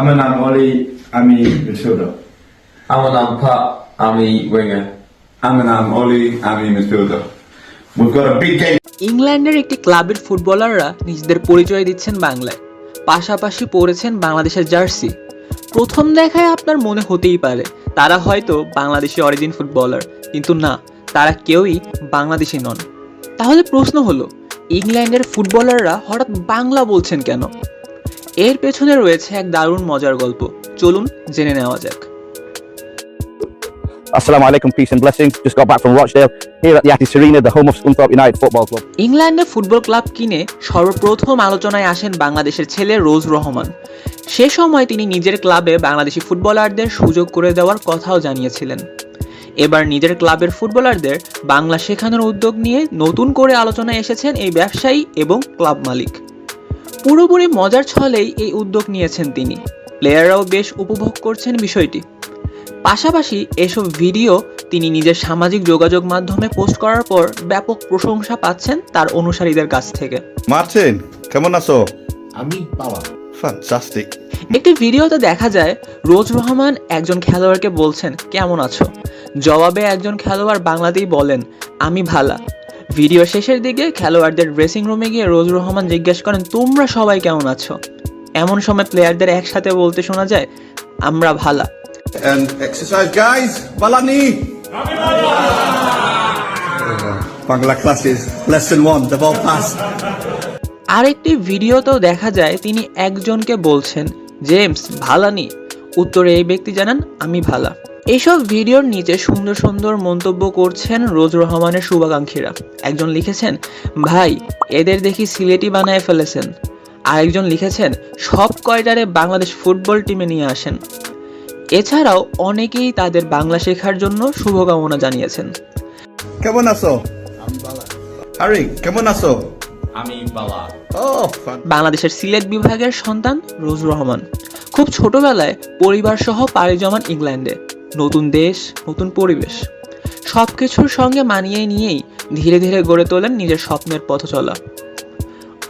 আমার নাম অলি, আমি মিডফিল্ডার। আমার নাম Pat, আমি উইঙ্গার। আমার নাম অলি, আমি midfielder. We've got a big game. ইংল্যান্ডের একটি ক্লাবের ফুটবলাররা নিজেদের পরিচয় দিচ্ছেন বাংলায়, পাশাপাশি পরেছেন বাংলাদেশের জার্সি। প্রথম দেখায় আপনার মনে হতেই পারে তারা হয়তো বাংলাদেশি অরিজিন ফুটবলার, কিন্তু না, তারা কেউই বাংলাদেশি নন। তাহলে প্রশ্ন হলো, ইংল্যান্ডের ফুটবলাররা হঠাৎ বাংলা বলছেন কেন? এর পেছনে রয়েছে এক দারুণ মজার গল্প, চলুন জেনে নেওয়া যাক। Assalamu alaikum, peace and blessings. Just got back from Rochdale, here at the Atis Arena, the home of Scunthorpe United Football Club. ইংল্যান্ডে ফুটবল ক্লাব কিনে সর্বপ্রথম আলোচনায় আসেন বাংলাদেশের ছেলে রোজ রহমান। সে সময় তিনি নিজের ক্লাবে বাংলাদেশি ফুটবলারদের সুযোগ করে দেওয়ার কথাও জানিয়েছিলেন। এবার নিজের ক্লাবের ফুটবলারদের বাংলা শেখানোর উদ্যোগ নিয়ে নতুন করে আলোচনায় এসেছেন এই ব্যবসায়ী এবং ক্লাব মালিক। পুরোপুরি মজার ছলেই এই উদ্যোগ নিয়েছেন তিনি। প্লেয়াররাও বেশ উপভোগ করছেন বিষয়টি। পাশাপাশি এসব ভিডিও তিনি নিজের সামাজিক যোগাযোগ মাধ্যমে পোস্ট করার পর ব্যাপক প্রশংসা পাচ্ছেন তার অনুসারীদের কাছ থেকে। মার্টিন, কেমন আছো? আমি বাবা। ফ্যান্টাস্টিক। একটি ভিডিওতে দেখা যায় রোজ রহমান একজন খেলোয়াড়কে বলছেন কেমন আছো, জবাবে একজন খেলোয়াড় বাংলাতেই বলেন আমি ভালা। ভিডিও শেষের দিকে খেলোয়াড়দের ড্রেসিং রুমে গিয়ে রোজ রহমান জিজ্ঞেস করেন তোমরা সবাই কেমন আছো। এমন সময় প্লেয়ারদের একসাথে বলতে শোনা যায় আমরা ভালা। And exercise guys, Balani. Bangla classes, lesson 1, they've all passed. আরেকটি ভিডিওতেও দেখা যায় তিনি একজনকে বলছেন জেমস ভালানি, উত্তরে এই ব্যক্তি জানান আমি ভালা। এইসব ভিডিওর নিচে সুন্দর সুন্দর মন্তব্য করছেন রোজ রহমানের শুভাকাঙ্ক্ষীরা। একজন লিখেছেন ভাই এদের দেখি সিলেটি বানায় ফেলেছেন। আরেকজন লিখেছেন সব কয়টারে বাংলাদেশ ফুটবল টিমে নিয়ে আসেন। এছাড়াও অনেকেই তাদের বাংলা শেখার জন্য শুভকামনা জানিয়েছেন। কেমন আছো? হারি, কেমন আছো? আমি বালা। Oh, বাংলাদেশের সিলেট বিভাগের সন্তান রোজ রহমান খুব ছোটবেলায় পরিবার সহ পাড়ি জমান ইংল্যান্ডে। নতুন দেশ, নতুন পরিবেশ, সবকিছুর সঙ্গে মানিয়ে নিয়েই ধীরে ধীরে গড়ে তোলেন নিজের স্বপ্নের পথ চলা।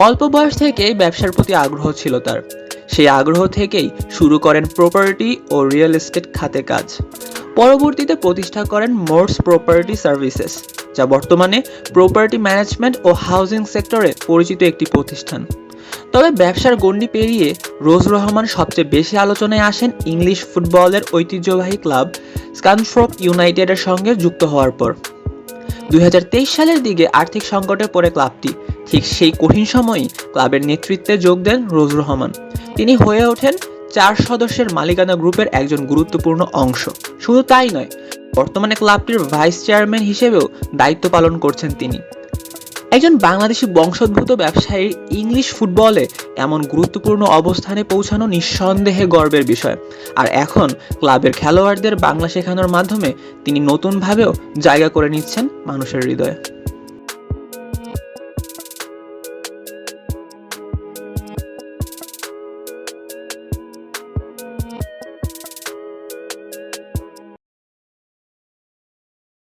অল্প বয়স থেকেই ব্যবসার প্রতি আগ্রহ ছিল তার। সেই আগ্রহ থেকেই শুরু করেন প্রপার্টি ও রিয়েল এস্টেট খাতে কাজ। পরবর্তীতে প্রতিষ্ঠা করেন মোর্স প্রপার্টি সার্ভিসেস, যা বর্তমানে প্রপার্টি ম্যানেজমেন্ট ও হাউজিং সেক্টরে পরিচিত একটি প্রতিষ্ঠান। তবে ব্যবসার গণ্ডি পেরিয়ে রোজ রহমান সবচেয়ে বেশি আলোচনায় আসেন ইংলিশ ফুটবলের ঐতিহ্যবাহী ক্লাব স্কানথ্রোপ ইউনাইটেডের সঙ্গে যুক্ত হওয়ার পর। 2023 সালের দিকে আর্থিক সংকটে পড়ে ক্লাবটি। ঠিক সেই কঠিন সময়ই ক্লাবের নেতৃত্বে যোগ দেন রোজ রহমান। তিনি হয়ে ওঠেন 4 সদস্যের মালিকানা গ্রুপের একজন গুরুত্বপূর্ণ অংশ। শুধু তাই নয়, বর্তমানে ক্লাবটির ভাইস চেয়ারম্যান হিসেবেও দায়িত্ব পালন করছেন তিনি। একজন বাংলাদেশি বংশোদ্ভূত ব্যবসায়ীর ইংলিশ ফুটবলে এমন গুরুত্বপূর্ণ অবস্থানে পৌঁছানো নিঃসন্দেহে গর্বের বিষয়। আর এখন ক্লাবের খেলোয়াড়দের বাংলা শেখানোর মাধ্যমে তিনি নতুনভাবেও জায়গা করে নিচ্ছেন মানুষের হৃদয়ে।